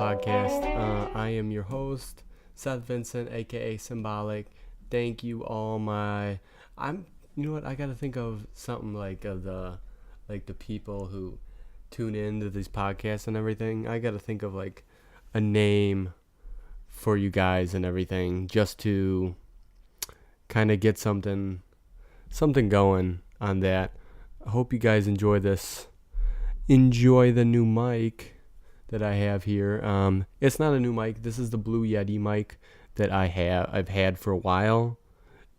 podcast. I am your host, Seth Vincent, aka Symbolic. Thank you all you know what? I gotta think of something like the people who tune into these podcasts and everything. I gotta think of like a name for you guys and everything, just to kind of get something going on that. I hope you guys enjoy this. Enjoy the new mic that I have here. It's not a new mic. This is the Blue Yeti mic that I've had for a while,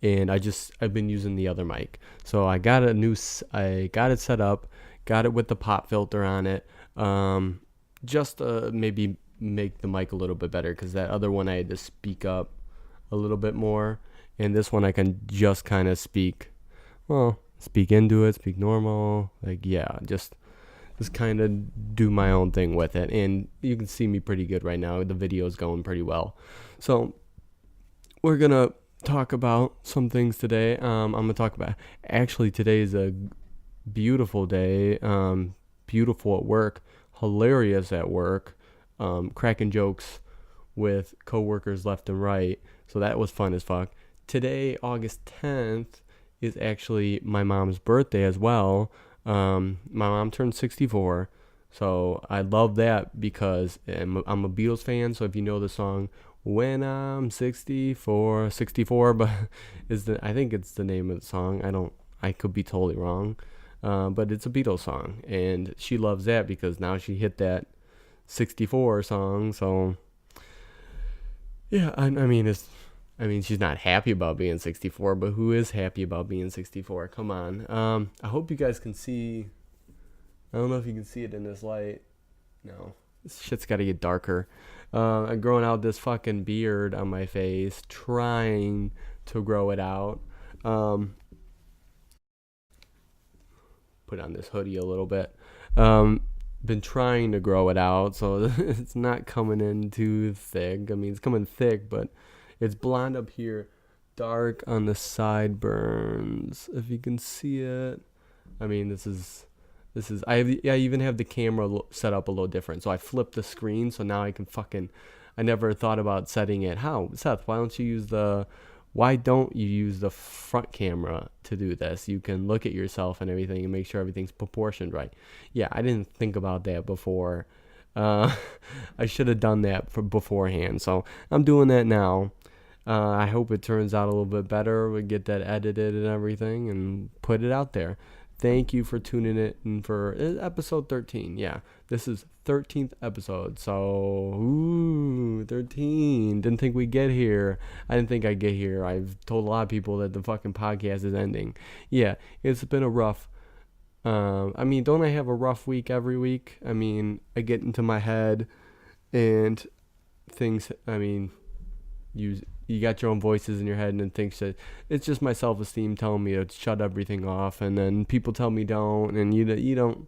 and I've been using the other mic. So I got it set up, got it with the pop filter on it. Just maybe make the mic a little bit better, because that other one I had to speak up a little bit more, and this one I can just kind of speak into it, speak normal, just kind of do my own thing with it. And you can see me pretty good right now. The video is going pretty well. So we're going to talk about some things today. I'm going to talk about, actually today is a beautiful day, beautiful at work, hilarious at work, cracking jokes with coworkers left and right. So that was fun as fuck. Today, August 10th, is actually my mom's birthday as well. My mom turned 64, so I love that because I'm a Beatles fan. So if you know the song "When I'm 64," but I think it's the name of the song. I could be totally wrong, but it's a Beatles song, and she loves that because now she hit that 64 song. So yeah, I mean, she's not happy about being 64, but who is happy about being 64? Come on. I hope you guys can see. I don't know if you can see it in this light. No. This shit's got to get darker. I'm growing out this fucking beard on my face, trying to grow it out. Put on this hoodie a little bit. Been trying to grow it out, so it's not coming in too thick. I mean, it's coming thick, but it's blonde up here, dark on the sideburns, if you can see it. I mean, this is. I even have the camera set up a little different. So I flipped the screen, so now I never thought about setting it. How, Seth? Why don't you use the front camera to do this? You can look at yourself and everything and make sure everything's proportioned right. Yeah, I didn't think about that before. I should have done that beforehand. So I'm doing that now. I hope it turns out a little bit better. We get that edited and everything and put it out there. Thank you for tuning in for episode 13. Yeah, this is 13th episode. So, 13. Didn't think we'd get here. I didn't think I'd get here. I've told a lot of people that the fucking podcast is ending. Yeah, it's been a rough. Don't I have a rough week every week? I mean, I get into my head and things. You got your own voices in your head, and then thinks that it's just my self-esteem telling me to shut everything off, and then people tell me don't, and you don't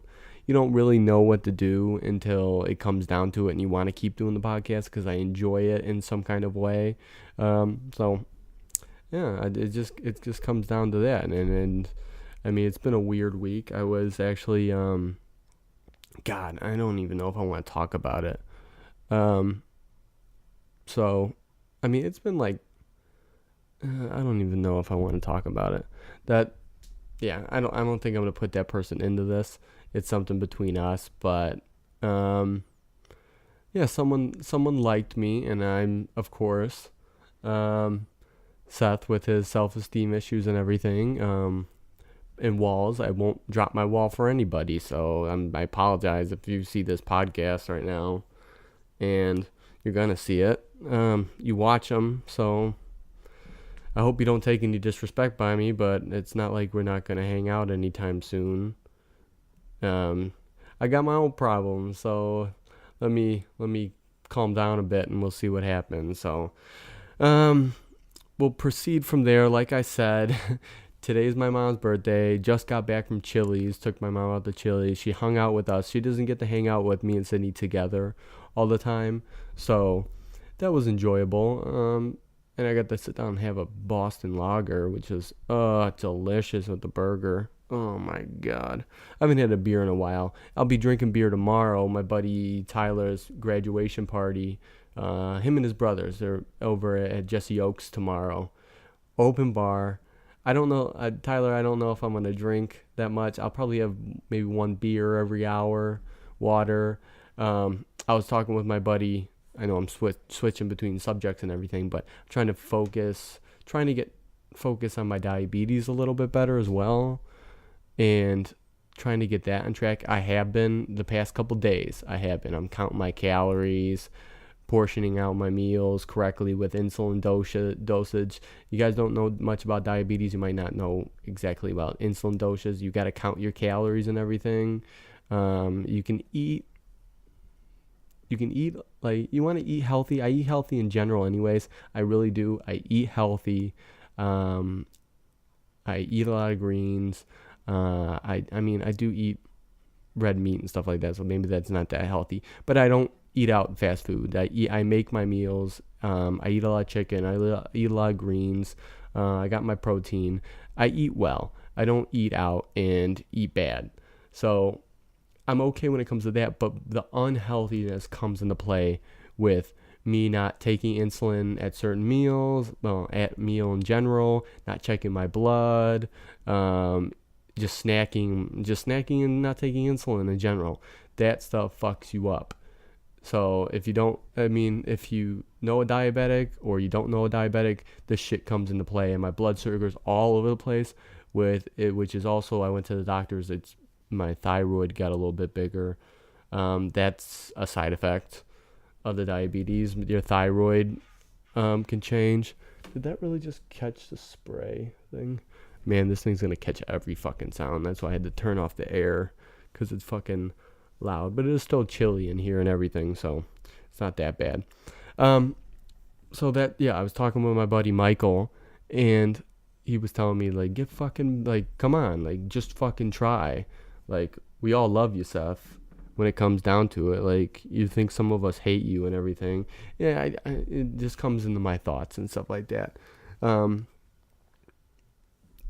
really know what to do until it comes down to it, and you want to keep doing the podcast because I enjoy it in some kind of way. So yeah, it just comes down to that, and I mean, it's been a weird week. I was actually God, I don't even know if I want to talk about it. So. I mean, it's been like, I don't even know if I want to talk about it. I don't think I'm going to put that person into this. It's something between us, but, yeah, someone liked me, and I'm, of course, Seth with his self-esteem issues and everything, and walls. I won't drop my wall for anybody, so I apologize if you see this podcast right now, and you're going to see it. You watch them, so I hope you don't take any disrespect by me, but it's not like we're not going to hang out anytime soon. I got my own problems, so let me calm down a bit and we'll see what happens. So, we'll proceed from there. Like I said, today's my mom's birthday. Just got back from Chili's, took my mom out to Chili's. She hung out with us. She doesn't get to hang out with me and Sydney together all the time, so that was enjoyable. And I got to sit down and have a Boston Lager, which is delicious with the burger. Oh my god. I haven't had a beer in a while. I'll be drinking beer tomorrow. My buddy Tyler's graduation party. Him and his brothers, they're over at Jesse Oaks tomorrow. Open bar. I don't know, Tyler, I don't know if I'm going to drink that much. I'll probably have maybe one beer every hour, water. I was talking with my buddy. I know I'm switching between subjects and everything, but I'm trying to get focus on my diabetes a little bit better as well, and trying to get that on track. I have been the past couple days. I'm counting my calories, portioning out my meals correctly with insulin dosage. You guys don't know much about diabetes. You might not know exactly about insulin doses. You got to count your calories and everything. You can eat like you want to eat healthy. I eat healthy in general anyways. I really do. I eat healthy. I eat a lot of greens. I mean, I do eat red meat and stuff like that, so maybe that's not that healthy. But I don't eat out fast food. I make my meals. I eat a lot of chicken. I eat a lot of greens. I got my protein. I eat well. I don't eat out and eat bad. So I'm okay when it comes to that, but the unhealthiness comes into play with me not taking insulin at certain meals, well, at meal in general, not checking my blood, just snacking and not taking insulin in general. That stuff fucks you up. So if you know a diabetic or you don't know a diabetic, this shit comes into play, and my blood sugar's all over the place with it, which is also, I went to the doctors. It's my thyroid got a little bit bigger. That's a side effect of the diabetes. Your thyroid can change. Did that really just catch the spray thing? Man, this thing's gonna catch every fucking sound. That's why I had to turn off the air, because it's fucking loud. But it is still chilly in here and everything, so it's not that bad. So that, yeah, I was talking with my buddy Michael, and he was telling me, like, get fucking, like, come on, like, just fucking try. Like, we all love you, Seth, when it comes down to it. Like, you think some of us hate you and everything. Yeah, it just comes into my thoughts and stuff like that.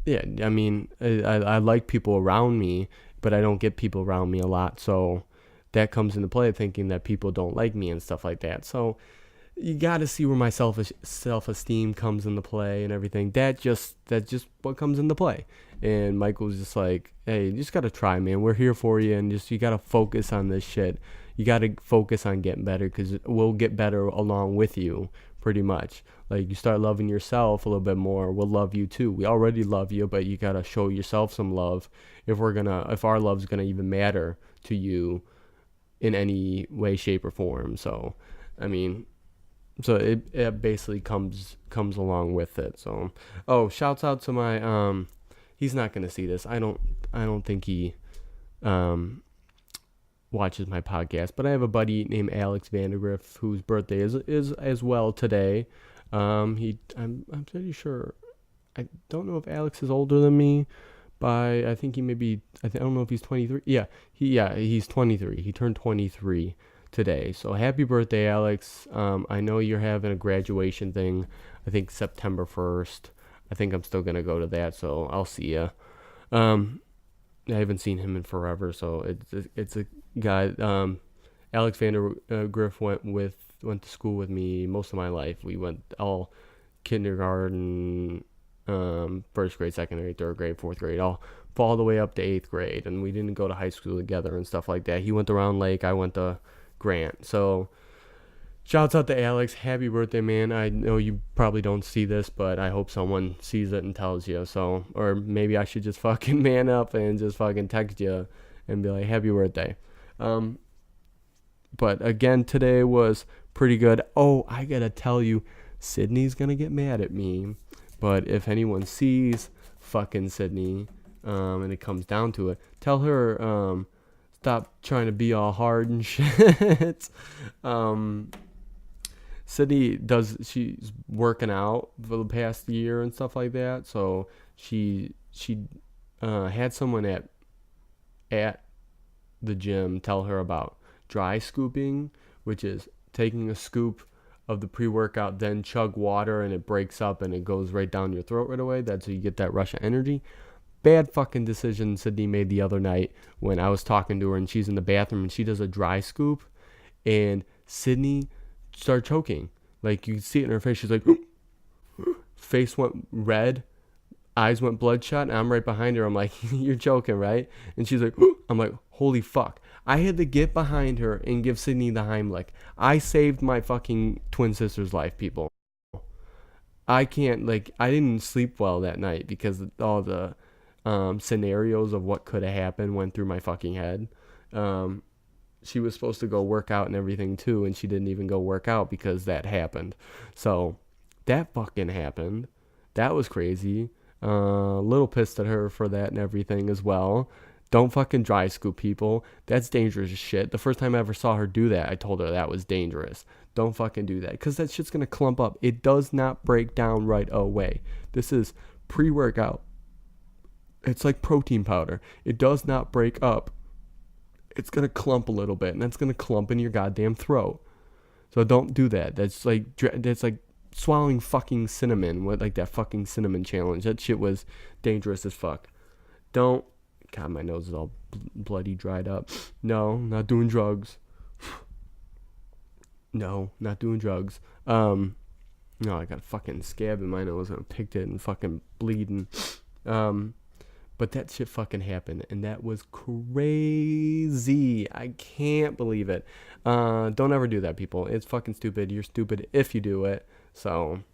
Yeah, I mean, I like people around me, but I don't get people around me a lot. So that comes into play, thinking that people don't like me and stuff like that. So you got to see where my self-esteem comes into play and everything. That's just what comes into play. And Michael's just like, hey, you just got to try, man. We're here for you, and just you got to focus on this shit. You got to focus on getting better, because we'll get better along with you, pretty much. Like, you start loving yourself a little bit more, we'll love you too. We already love you, but you got to show yourself some love if our love's going to even matter to you in any way, shape, or form. So, I mean, so it basically comes along with it. So, shouts out to my he's not gonna see this. I don't think he watches my podcast, but I have a buddy named Alex Vandergriff whose birthday is as well today. I'm pretty sure. I don't know if Alex is older than me by, I think he may be, I don't know if he's 23. He's 23. He turned 23 today. So happy birthday, Alex. I know you're having a graduation thing, I think September 1st. I think I'm still going to go to that, so I'll see ya. I haven't seen him in forever, so it's a guy. Alex Vandergriff went to school with me most of my life. We went all kindergarten, first grade, second grade, third grade, fourth grade, all the way up to 8th grade, and we didn't go to high school together and stuff like that. He went to Round Lake, I went to Grant. So shouts out to Alex. Happy birthday, man. I know you probably don't see this, but I hope someone sees it and tells you. So, or maybe I should just fucking man up and just fucking text you and be like, happy birthday. But again, today was pretty good. Oh, I gotta tell you, Sydney's gonna get mad at me, but if anyone sees fucking Sydney, and it comes down to it, tell her, stop trying to be all hard and shit. Sydney she's working out for the past year and stuff like that. So she had someone at the gym tell her about dry scooping, which is taking a scoop of the pre-workout, then chug water, and it breaks up and it goes right down your throat right away. That's how you get that rush of energy. bad fucking decision Sydney made the other night when I was talking to her and she's in the bathroom and she does a dry scoop and Sydney started choking. Like, you could see it in her face. She's like, face went red, eyes went bloodshot, and I'm right behind her. I'm like, you're joking, right? And she's like, I'm like, holy fuck. I had to get behind her and give Sydney the Heimlich. I saved my fucking twin sister's life, people. I can't, like, I didn't sleep well that night because all the scenarios of what could have happened went through my fucking head. She was supposed to go work out and everything too, and she didn't even go work out because that happened. So that fucking happened. That was crazy. Little pissed at her for that and everything as well. Don't fucking dry scoop, people. That's dangerous as shit. The first time I ever saw her do that, I told her that was dangerous. Don't fucking do that because that shit's gonna clump up. It does not break down right away. This is pre-workout. It's like protein powder. It does not break up. It's gonna clump a little bit, and that's gonna clump in your goddamn throat. So don't do that. That's like swallowing fucking cinnamon. What, like that fucking cinnamon challenge? That shit was dangerous as fuck. Don't. God, my nose is all bloody dried up. No, not doing drugs. No, not doing drugs. No, I got a fucking scab in my nose and I picked it and fucking bleeding. But that shit fucking happened and that was crazy. I can't believe it. Don't ever do that, people. It's fucking stupid. You're stupid if you do it. So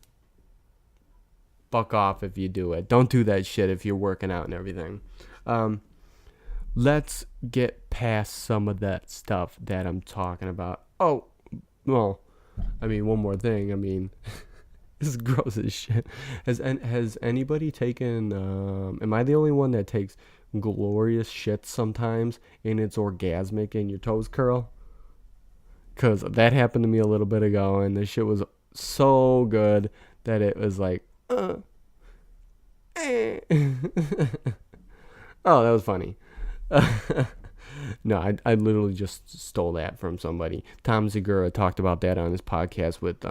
fuck off if you do it. Don't do that shit if you're working out and everything. Let's get past some of that stuff that I'm talking about. Oh, well, I mean, one more thing. I mean, this is gross as shit. Has anybody taken, am I the only one that takes glorious shit sometimes and it's orgasmic and your toes curl? Because that happened to me a little bit ago and this shit was so good that it was like, Oh, that was funny. No, I literally just stole that from somebody. Tom Segura talked about that on his podcast with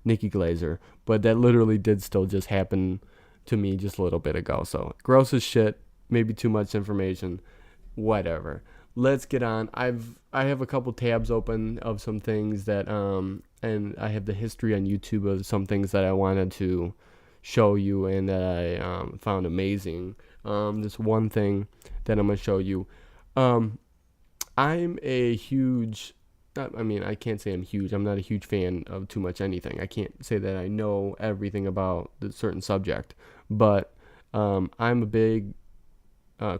Nikki Glazer, but that literally did still just happen to me just a little bit ago. So gross as shit, maybe too much information, whatever. Let's get on. I have a couple tabs open of some things that and I have the history on YouTube of some things that I wanted to show you and that I found amazing. This one thing that I'm going to show you. I'm a huge, I mean, I can't say I'm huge. I'm not a huge fan of too much anything. I can't say that I know everything about the certain subject. But I'm a big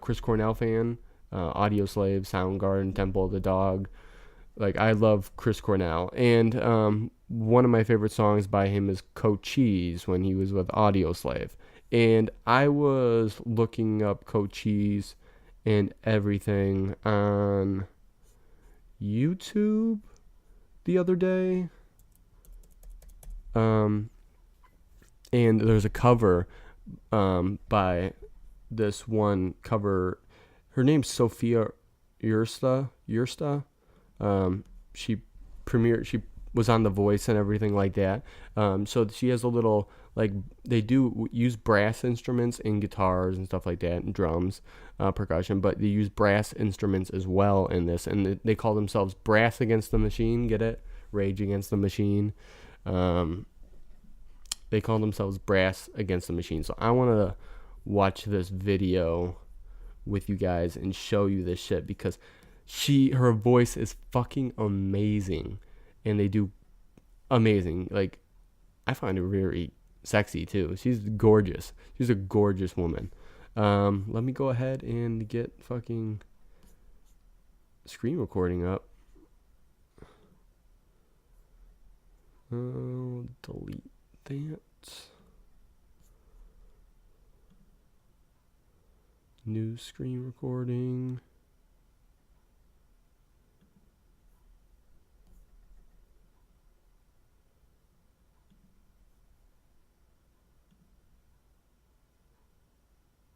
Chris Cornell fan. Audio Slave, Soundgarden, Temple of the Dog. Like, I love Chris Cornell. And one of my favorite songs by him is Cochise when he was with Audio Slave. And I was looking up Cochise and everything on YouTube the other day. And there's a cover by this one cover. Her name's Sophia Yersta. She was on The Voice and everything like that. So she has a little, like, they do use brass instruments in guitars and stuff like that, and drums, percussion, but they use brass instruments as well in this, and they call themselves Brass Against the Machine. Get it? Rage Against the Machine. They call themselves Brass Against the Machine. So I want to watch this video with you guys and show you this shit because her voice is fucking amazing, and they do amazing. Like, I find her very sexy too. She's gorgeous. She's a gorgeous woman. Let me go ahead and get fucking screen recording up. Delete that. New screen recording.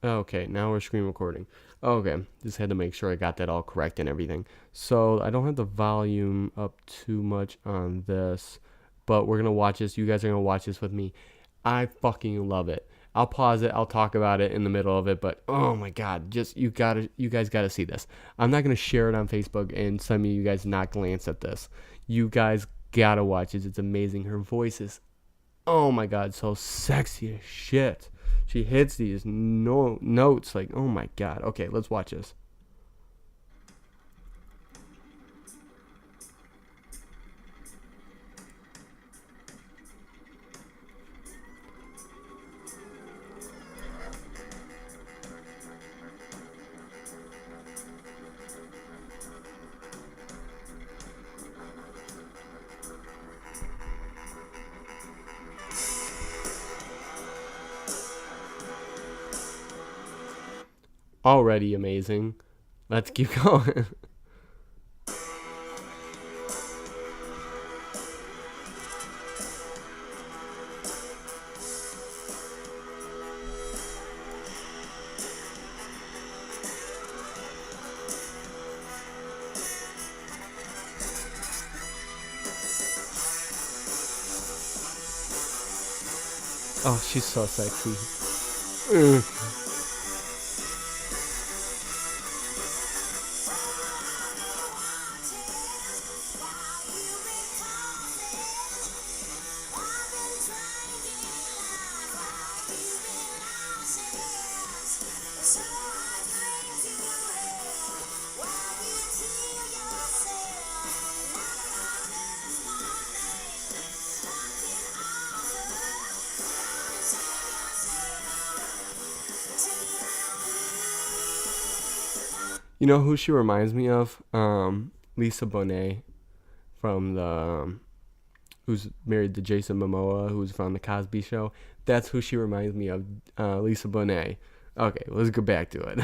Okay, now we're screen recording. Okay, just had to make sure I got that all correct and everything. So I don't have the volume up too much on this, but we're going to watch this. You guys are going to watch this with me. I fucking love it. I'll pause it. I'll talk about it in the middle of it. But oh my god, just you guys gotta see this. I'm not gonna share it on Facebook, and some of you guys not glance at this. You guys gotta watch it. It's amazing. Her voice is, oh my god, so sexy as shit. She hits these notes like, oh my god. Okay, let's watch this. Already amazing. Let's keep going. Oh, she's so sexy. You know who she reminds me of? Lisa Bonet from the who's married to Jason Momoa, who's from the Cosby Show. That's who she reminds me of, Lisa Bonet. Okay, let's go back to it.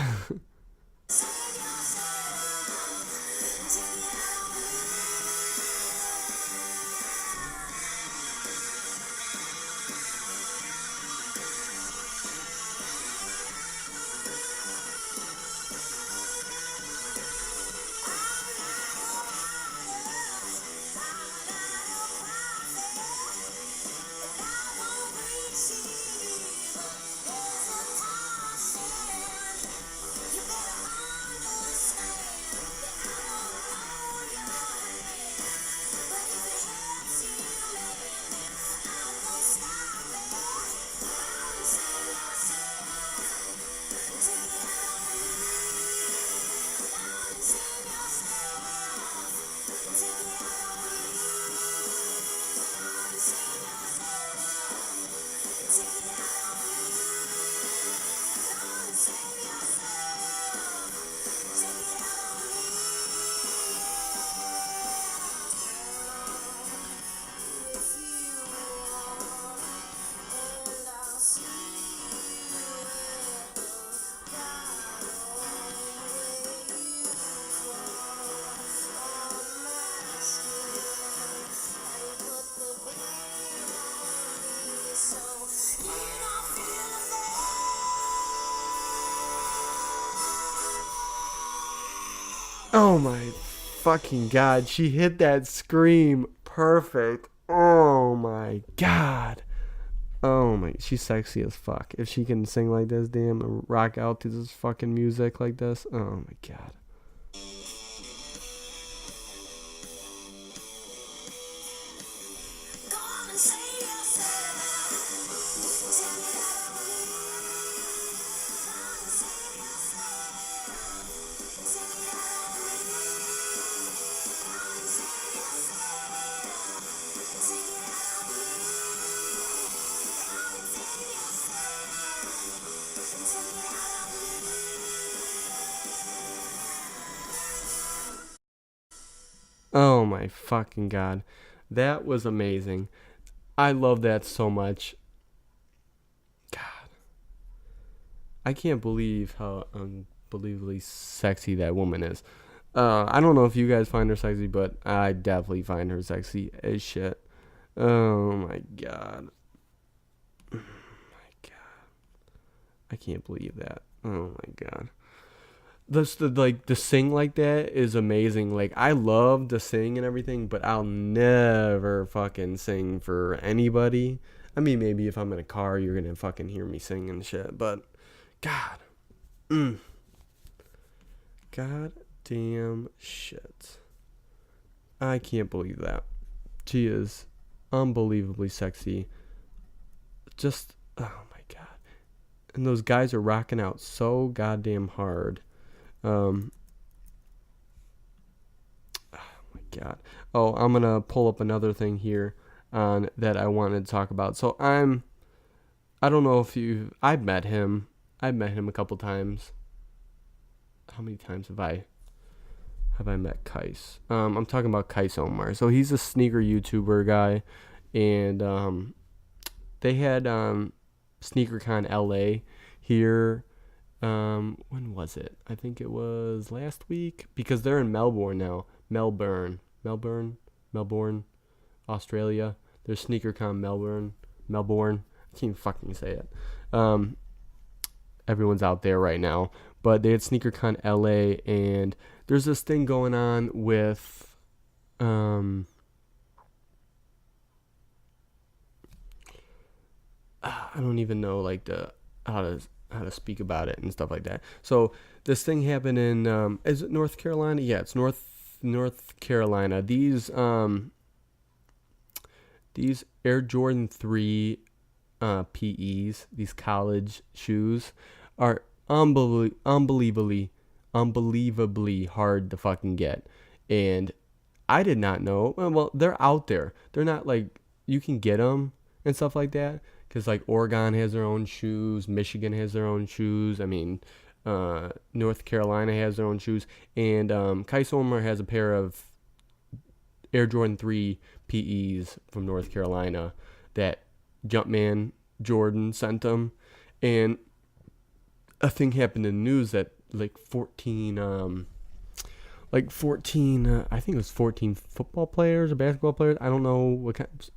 Oh my fucking god, she hit that scream perfect. Oh my god. Oh my, she's sexy as fuck. If she can sing like this, damn, and rock out to this fucking music like this, oh my god. Oh my fucking god. That was amazing. I love that so much. God. I can't believe how unbelievably sexy that woman is. I don't know if you guys find her sexy, but I definitely find her sexy as shit. Oh my god. Oh my god. I can't believe that. Oh my god. Like the sing like that is amazing. Like I love to sing and everything, but I'll never fucking sing for anybody. I mean, maybe if I'm in a car, you're gonna fucking hear me sing and shit. But God, God damn shit. I can't believe that. She is unbelievably sexy. Just, oh my God. And those guys are rocking out so goddamn hard. Oh my God. Oh, I'm going to pull up another thing here on that I wanted to talk about. So I don't know if I've met him. I've met him a couple times. How many times have I met Kais? I'm talking about Kais Omar. So he's a sneaker YouTuber guy, and they had SneakerCon LA here. When was it? I think it was last week, because they're in Melbourne now. Melbourne, Australia. There's SneakerCon Melbourne. I can't even fucking say it. Everyone's out there right now, but they had SneakerCon LA, and there's this thing going on with I don't even know like how to speak about it and stuff like that. So this thing happened in is it North Carolina? Yeah, it's North Carolina. These Air Jordan 3 PEs, these college shoes, are unbelievably hard to fucking get. And I did not know. Well, they're out there. They're not like you can get them and stuff like that. Because like Oregon has their own shoes, Michigan has their own shoes. I mean, North Carolina has their own shoes, and Kais Omar has a pair of Air Jordan 3 PEs from North Carolina that Jumpman Jordan sent him, and a thing happened in the news that like 14 I think it was 14 football players or basketball players, I don't know what kind of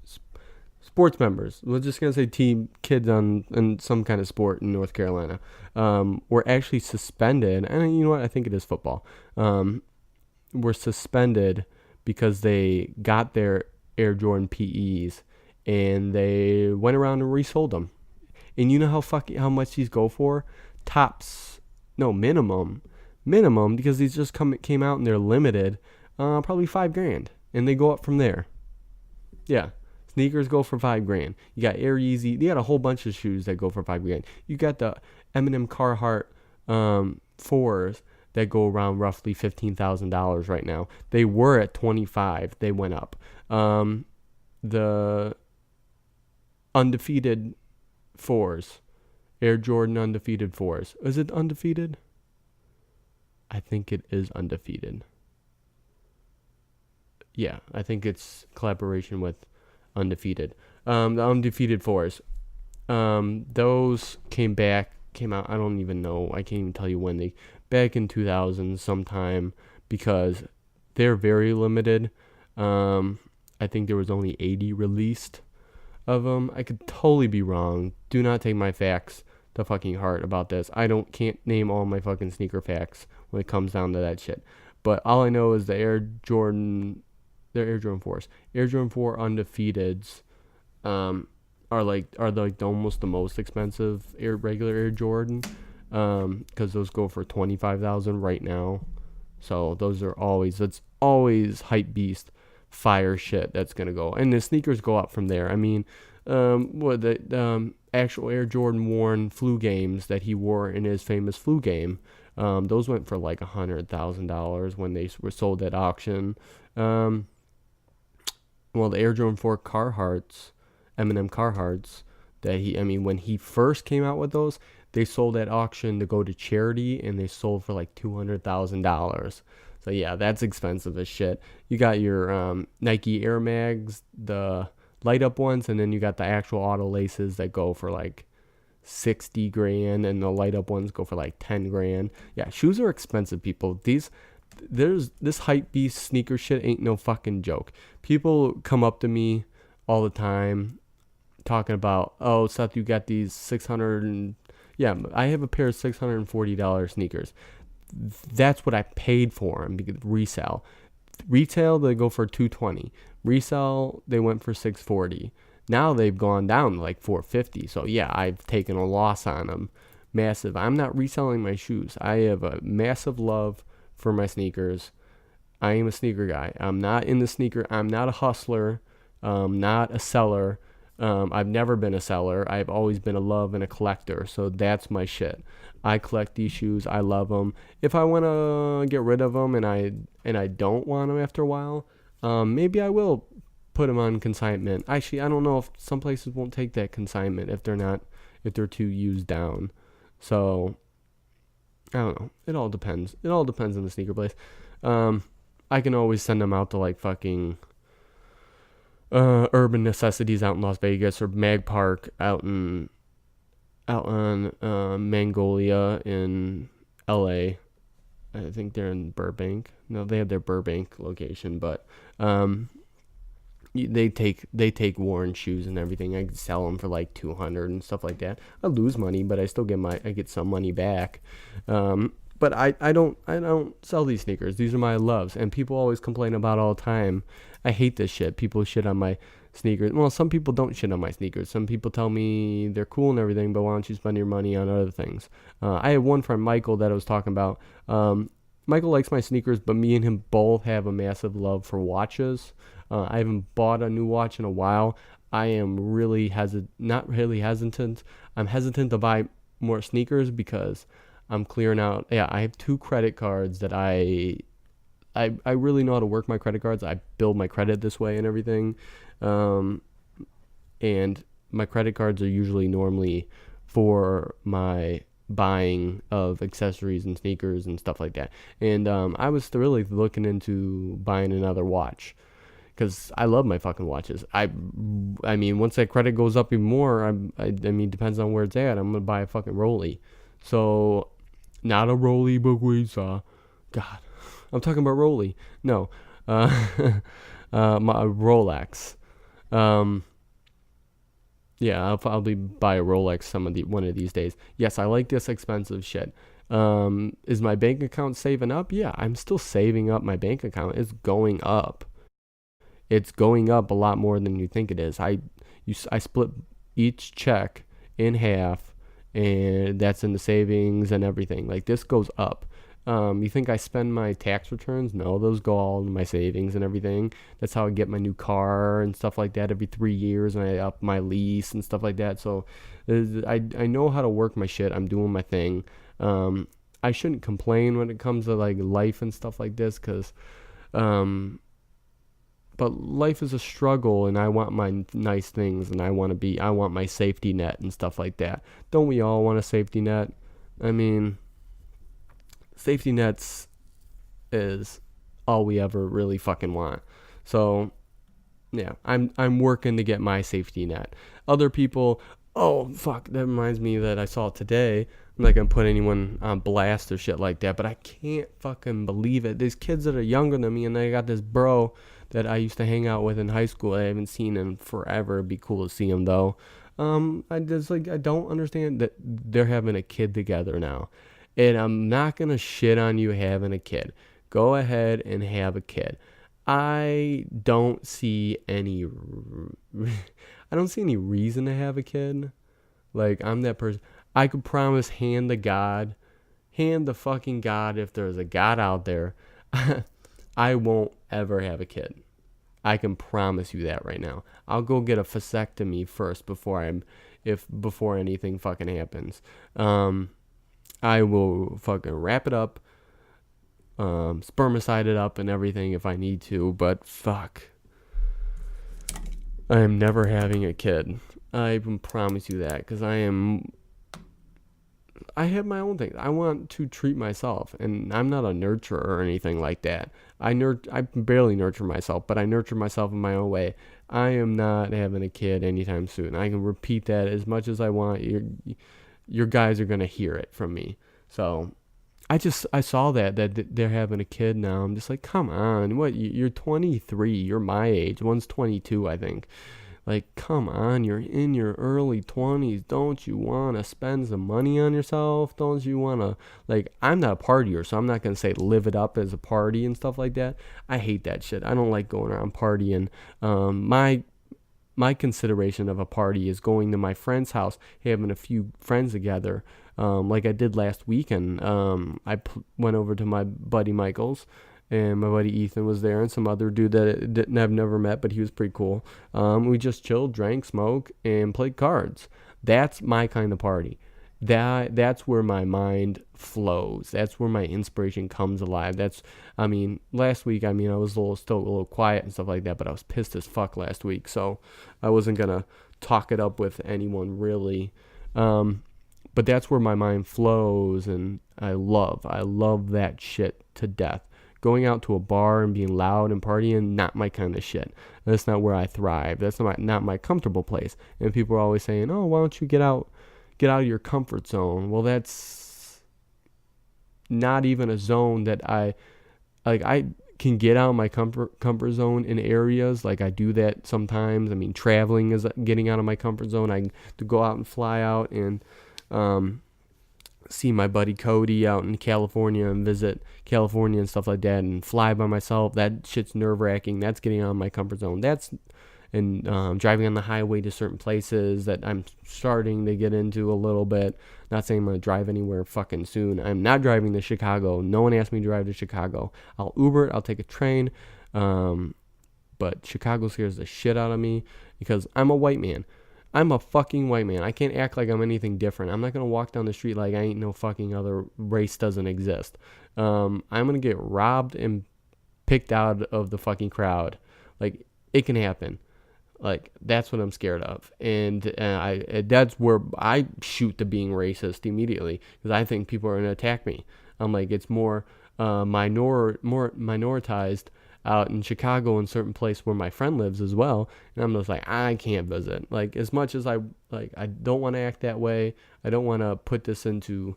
sports members, we're just gonna say team kids in some kind of sport in North Carolina, were actually suspended. And you know what, I think it is football. Were suspended because they got their Air Jordan PEs and they went around and resold them. And you know how much these go for? Minimum, because these just came out and they're limited, probably $5,000, and they go up from there. Yeah, sneakers go for $5,000. You got Air Yeezy. You got a whole bunch of shoes that go for $5,000. You got the Eminem Carhartt 4s that go around roughly $15,000 right now. They were at 25. They went up. The undefeated 4s, Air Jordan undefeated 4s. Is it undefeated? I think it is undefeated. Yeah, I think it's collaboration with Undefeated. The undefeated 4s. Those came out, I don't even know. I can't even tell you when back in 2000 sometime, because they're very limited. I think there was only 80 released of them. I could totally be wrong. Do not take my facts to fucking heart about this. Can't name all my fucking sneaker facts when it comes down to that shit. But all I know is the Air Jordan 4s. Air Jordan 4 undefeateds are like almost the most expensive regular Air Jordan, because those go for $25,000 right now. So it's always hype beast fire shit that's gonna go, and the sneakers go up from there. I mean, the actual Air Jordan worn flu games that he wore in his famous flu game, those went for like $100,000 when they were sold at auction. The Air Jordan 4 Carhartts, Eminem Carhartts, when he first came out with those, they sold at auction to go to charity, and they sold for like $200,000. So yeah, that's expensive as shit. You got your Nike Air Mags, the light up ones, and then you got the actual auto laces that go for like $60,000, and the light up ones go for like $10,000. Yeah, shoes are expensive, people. This hype beast sneaker shit ain't no fucking joke. People come up to me all the time talking about, oh, Seth, you got these 600 and yeah, I have a pair of $640 sneakers. That's what I paid for them, because retail they go for $220. Resell, they went for $640. Now they've gone down to like 450. So yeah, I've taken a loss on them. Massive. I'm not reselling my shoes. I have a massive love for my sneakers. I am a sneaker guy. I'm not in the sneaker. I'm not a hustler. Not a seller. I've never been a seller. I've always been a love and a collector. So that's my shit. I collect these shoes. I love them. If I want to get rid of them and I don't want them after a while, maybe I will put them on consignment. Actually, I don't know if some places won't take that consignment if they're too used down. So I don't know. It all depends. It all depends on the sneaker place. I can always send them out to like fucking Urban Necessities out in Las Vegas, or Mag Park out on Magnolia in LA. I think they're in Burbank. No, they have their Burbank location, but they take worn shoes and everything. I could sell them for like 200 and stuff like that. I lose money, but I still get some money back. But I don't sell these sneakers. These are my loves, and people always complain about all the time. I hate this shit. People shit on my sneakers. Well, some people don't shit on my sneakers. Some people tell me they're cool and everything, but why don't you spend your money on other things? I had one friend, Michael, that I was talking about. Michael likes my sneakers, but me and him both have a massive love for watches. I haven't bought a new watch in a while. I am really not really hesitant. I'm hesitant to buy more sneakers because I'm clearing out. Yeah, I have 2 credit cards that I really know how to work my credit cards. I build my credit this way and everything. And my credit cards are usually normally for my buying of accessories and sneakers and stuff like that. And I was really looking into buying another watch because I love my fucking watches. I mean, once that credit goes up even more, I mean, depends on where it's at. I'm gonna buy a fucking Rollie. So, not a Rollie, but we saw. God, I'm talking about Rollie. No, my Rolex. Yeah, I'll probably buy a Rolex one of these days. Yes, I like this expensive shit. Is my bank account saving up? Yeah, I'm still saving up. My bank account is going up. It's going up a lot more than you think it is. I split each check in half, and that's in the savings and everything. Like, this goes up. You think I spend my tax returns? No, those go all in my savings and everything. That's how I get my new car and stuff like that every 3 years, and I up my lease and stuff like that. So I know how to work my shit. I'm doing my thing. I shouldn't complain when it comes to like life and stuff like this, because but life is a struggle, and I want my nice things, and I want my safety net and stuff like that. Don't we all want a safety net? I mean, safety nets is all we ever really fucking want. So, yeah, I'm working to get my safety net. Other people, oh, fuck, that reminds me that I saw today. I'm not gonna put anyone on blast or shit like that, but I can't fucking believe it. There's kids that are younger than me, and I got this bro that I used to hang out with in high school. I haven't seen him forever. It'd be cool to see him though. I don't understand that they're having a kid together now. And I'm not gonna shit on you having a kid. Go ahead and have a kid. I don't see any reason to have a kid. Like, I'm that person. I could promise, hand the fucking God, if there's a God out there, I won't ever have a kid. I can promise you that right now. I'll go get a vasectomy first before anything fucking happens. I will fucking wrap it up, spermicide it up and everything if I need to, but fuck. I am never having a kid. I can promise you that, because I have my own things. I want to treat myself, and I'm not a nurturer or anything like that. I barely nurture myself, but I nurture myself in my own way. I am not having a kid anytime soon. I can repeat that as much as I want. Your guys are gonna hear it from me. So I saw that they're having a kid now. I'm just like, come on, what? You're 23. You're my age. One's 22, I think. Like, come on, you're in your early 20s. Don't you want to spend some money on yourself? Don't you want to, like, I'm not a partier, so I'm not going to say live it up as a party and stuff like that. I hate that shit. I don't like going around partying. my consideration of a party is going to my friend's house, having a few friends together, like I did last weekend. Went over to my buddy Michael's, and my buddy Ethan was there, and some other dude that I've never met, but he was pretty cool. We just chilled, drank, smoked, and played cards. That's my kind of party. That's where my mind flows. That's where my inspiration comes alive. Last week, I was still a little quiet and stuff like that, but I was pissed as fuck last week, so I wasn't gonna talk it up with anyone really. But that's where my mind flows, and I love that shit to death. Going out to a bar and being loud and partying, not my kind of shit. That's not where I thrive. That's not my comfortable place. And people are always saying, "Oh, why don't you get out of your comfort zone?" Well, that's not even a zone that I can get out of my comfort zone in areas. Like, I do that sometimes. Traveling is getting out of my comfort zone. I to go out and fly out and see my buddy Cody out in California and visit California and stuff like that, and fly by myself. That shit's nerve-wracking. That's getting out of my comfort zone. And driving on the highway to certain places that I'm starting to get into a little bit. Not saying I'm going to drive anywhere fucking soon. I'm not driving to Chicago. No one asked me to drive to Chicago. I'll Uber it. I'll take a train. But Chicago scares the shit out of me because I'm a white man. I'm a fucking white man. I can't act like I'm anything different. I'm not going to walk down the street like I ain't no fucking other race doesn't exist. I'm going to get robbed and picked out of the fucking crowd. Like, it can happen. Like, that's what I'm scared of. And that's where I shoot to being racist immediately, because I think people are going to attack me. I'm like, it's more minoritized out in Chicago, in certain place where my friend lives as well. And I'm just like, I can't visit. Like, as much as I don't want to act that way. I don't want to put this into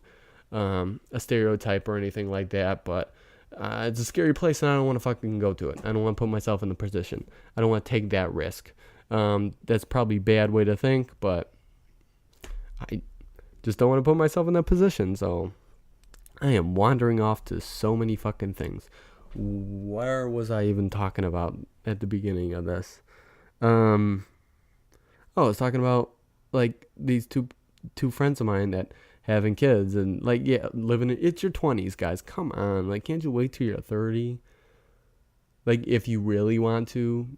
a stereotype or anything like that, but it's a scary place, and I don't want to fucking go to it. I don't want to put myself in the position. I don't want to take that risk. That's probably a bad way to think, but I just don't want to put myself in that position. So I am wandering off to so many fucking things. Where was I even talking about at the beginning of this? I was talking about, like, these two friends of mine that having kids, and it's your 20s, guys. Come on. Like, can't you wait till you're 30? Like, if you really want to.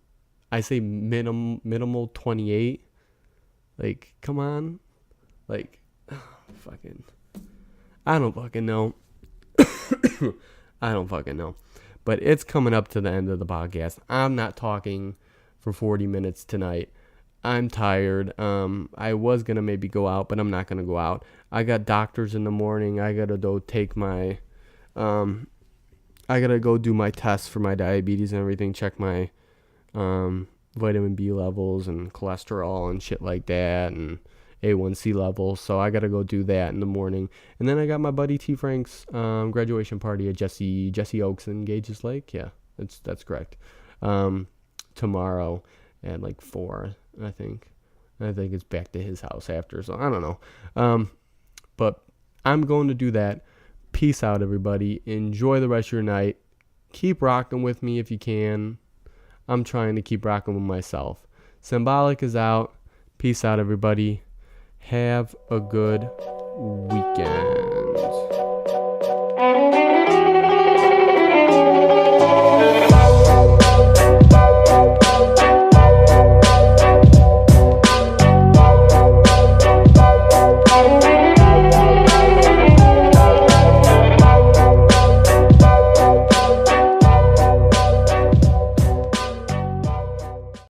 I say minimal 28. Like, come on. Like, I don't fucking know. I don't fucking know. But it's coming up to the end of the podcast. I'm not talking for 40 minutes tonight. I'm tired. I was going to maybe go out, but I'm not going to go out. I got doctors in the morning. I got to go take my, I got to go do my tests for my diabetes and everything, check my vitamin B levels and cholesterol and shit like that, and A1C levels. So I got to go do that in the morning. And then I got my buddy T. Frank's graduation party at Jesse Oaks in Gages Lake. Yeah, that's correct. Tomorrow at like 4, I think. I think it's back to his house after, so I don't know. But I'm going to do that. Peace out, everybody. Enjoy the rest of your night. Keep rocking with me if you can. I'm trying to keep rocking with myself. Symbolic is out. Peace out, everybody. Have a good weekend.